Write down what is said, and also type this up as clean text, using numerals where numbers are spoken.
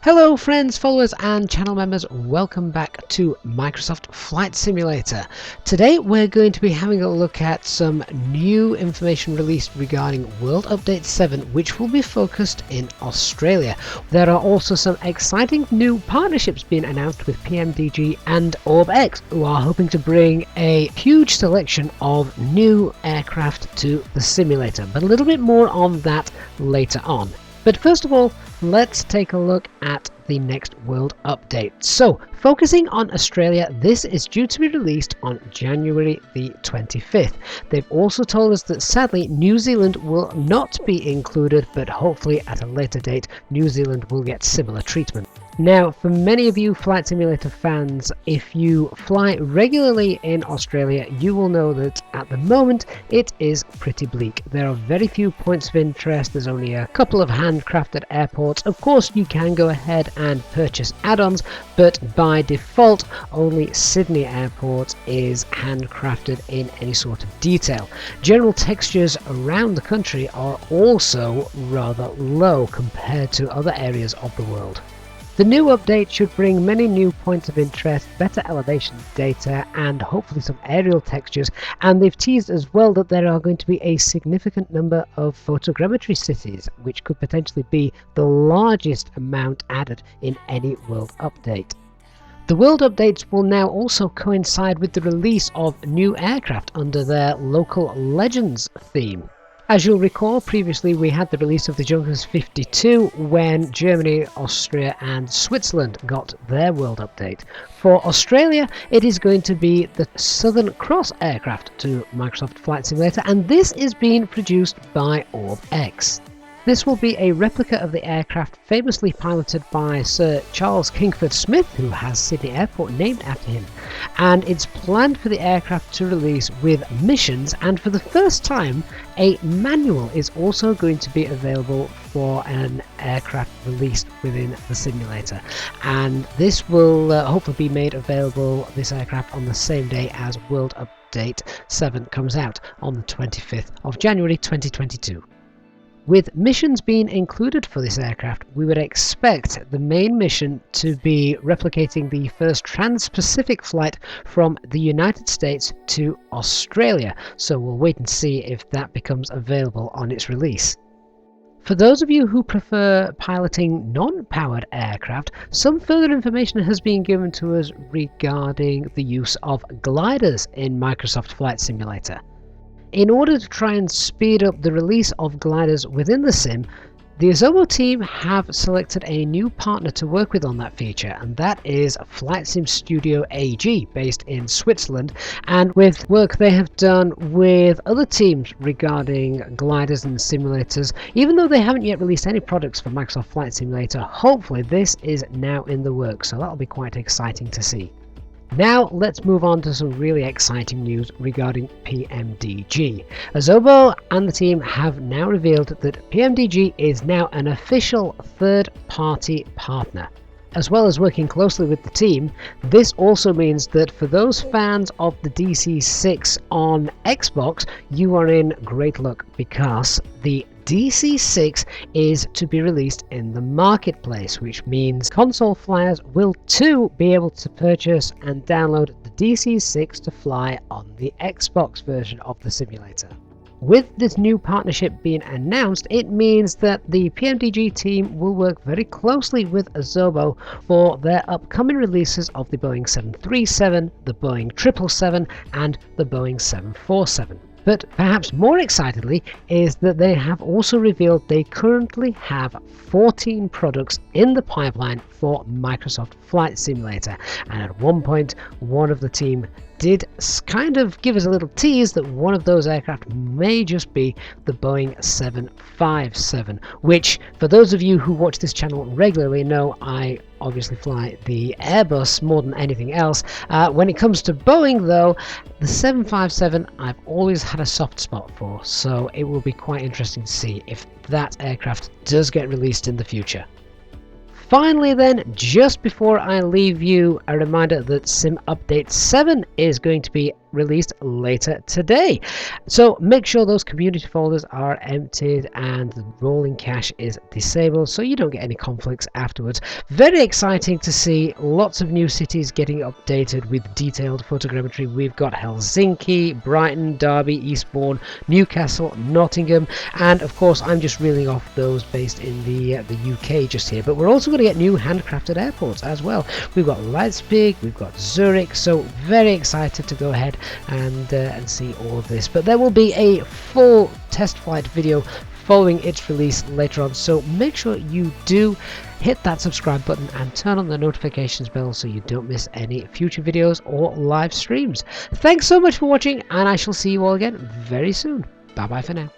Hello friends, followers and channel members, welcome back to Microsoft Flight Simulator. Today we're going to be having a look at some new information released regarding World Update 7, which will be focused in Australia. There are also some exciting new partnerships being announced with PMDG and Orbx, who are hoping to bring a huge selection of new aircraft to the simulator, but a little bit more on that later on. But first of all, let's take a look at the next World Update. So, focusing on Australia, this is due to be released on January the 25th. They've also told us that sadly New Zealand will not be included, but hopefully at a later date New Zealand will get similar treatment. Now, for many of you Flight Simulator fans, if you fly regularly in Australia, you will know that at the moment it is pretty bleak. There are very few points of interest, there's only a couple of handcrafted airports. Of course, you can go ahead and purchase add-ons, but by default, only Sydney Airport is handcrafted in any sort of detail. General textures around the country are also rather low compared to other areas of the world. The new update should bring many new points of interest, better elevation data, and hopefully some aerial textures, and they've teased as well that there are going to be a significant number of photogrammetry cities, which could potentially be the largest amount added in any world update. The world updates will now also coincide with the release of new aircraft under their local legends theme. As you'll recall, previously we had the release of the Junkers 52 when Germany, Austria and Switzerland got their world update. For Australia, it is going to be the Southern Cross aircraft to Microsoft Flight Simulator, and this is being produced by Orbx. This will be a replica of the aircraft famously piloted by Sir Charles Kingford Smith, who has Sydney Airport named after him, and it's planned for the aircraft to release with missions, and for the first time a manual is also going to be available for an aircraft released within the simulator, and this will hopefully be made available, this aircraft, on the same day as World Update 7 comes out on the 25th of January 2022. With missions being included for this aircraft, we would expect the main mission to be replicating the first trans-Pacific flight from the United States to Australia, so we'll wait and see if that becomes available on its release. For those of you who prefer piloting non-powered aircraft, some further information has been given to us regarding the use of gliders in Microsoft Flight Simulator. In order to try and speed up the release of gliders within the sim, the Asobo team have selected a new partner to work with on that feature, and that is Flight Sim Studio AG, based in Switzerland, and with work they have done with other teams regarding gliders and simulators. Even though they haven't yet released any products for Microsoft Flight Simulator, hopefully this is now in the works, so that'll be quite exciting to see. Now let's move on to some really exciting news regarding PMDG. Asobo and the team have now revealed that PMDG is now an official third-party partner. As well as working closely with the team, this also means that for those fans of the DC6 on Xbox, you are in great luck, because the DC6 is to be released in the marketplace, which means console flyers will too be able to purchase and download the DC6 to fly on the Xbox version of the simulator. With this new partnership being announced, it means that the PMDG team will work very closely with Asobo for their upcoming releases of the Boeing 737, the Boeing 777 and the Boeing 747. But perhaps more excitedly is that they have also revealed they currently have 14 products in the pipeline for Microsoft Flight Simulator, and at one point one of the team did kind of give us a little tease that one of those aircraft may just be the Boeing 757, which, for those of you who watch this channel regularly, know I obviously fly the Airbus more than anything else. When it comes to Boeing though, the 757 I've always had a soft spot for, so it will be quite interesting to see if that aircraft does get released in the future. Finally then, just before I leave you, a reminder that Sim Update 7 is going to be released later today. So make sure those community folders are emptied and the rolling cache is disabled so you don't get any conflicts afterwards. Very exciting to see lots of new cities getting updated with detailed photogrammetry. We've got Helsinki, Brighton, Derby, Eastbourne, Newcastle, Nottingham, and of course I'm just reeling off those based in the UK just here. But we're also going to get new handcrafted airports as well. We've got Leipzig, we've got Zurich, so very excited to go ahead and see all of this. But there will be a full test flight video following its release later on, so make sure you do hit that subscribe button and turn on the notifications bell so you don't miss any future videos or live streams. Thanks so much for watching, and I shall see you all again very soon. Bye bye for now.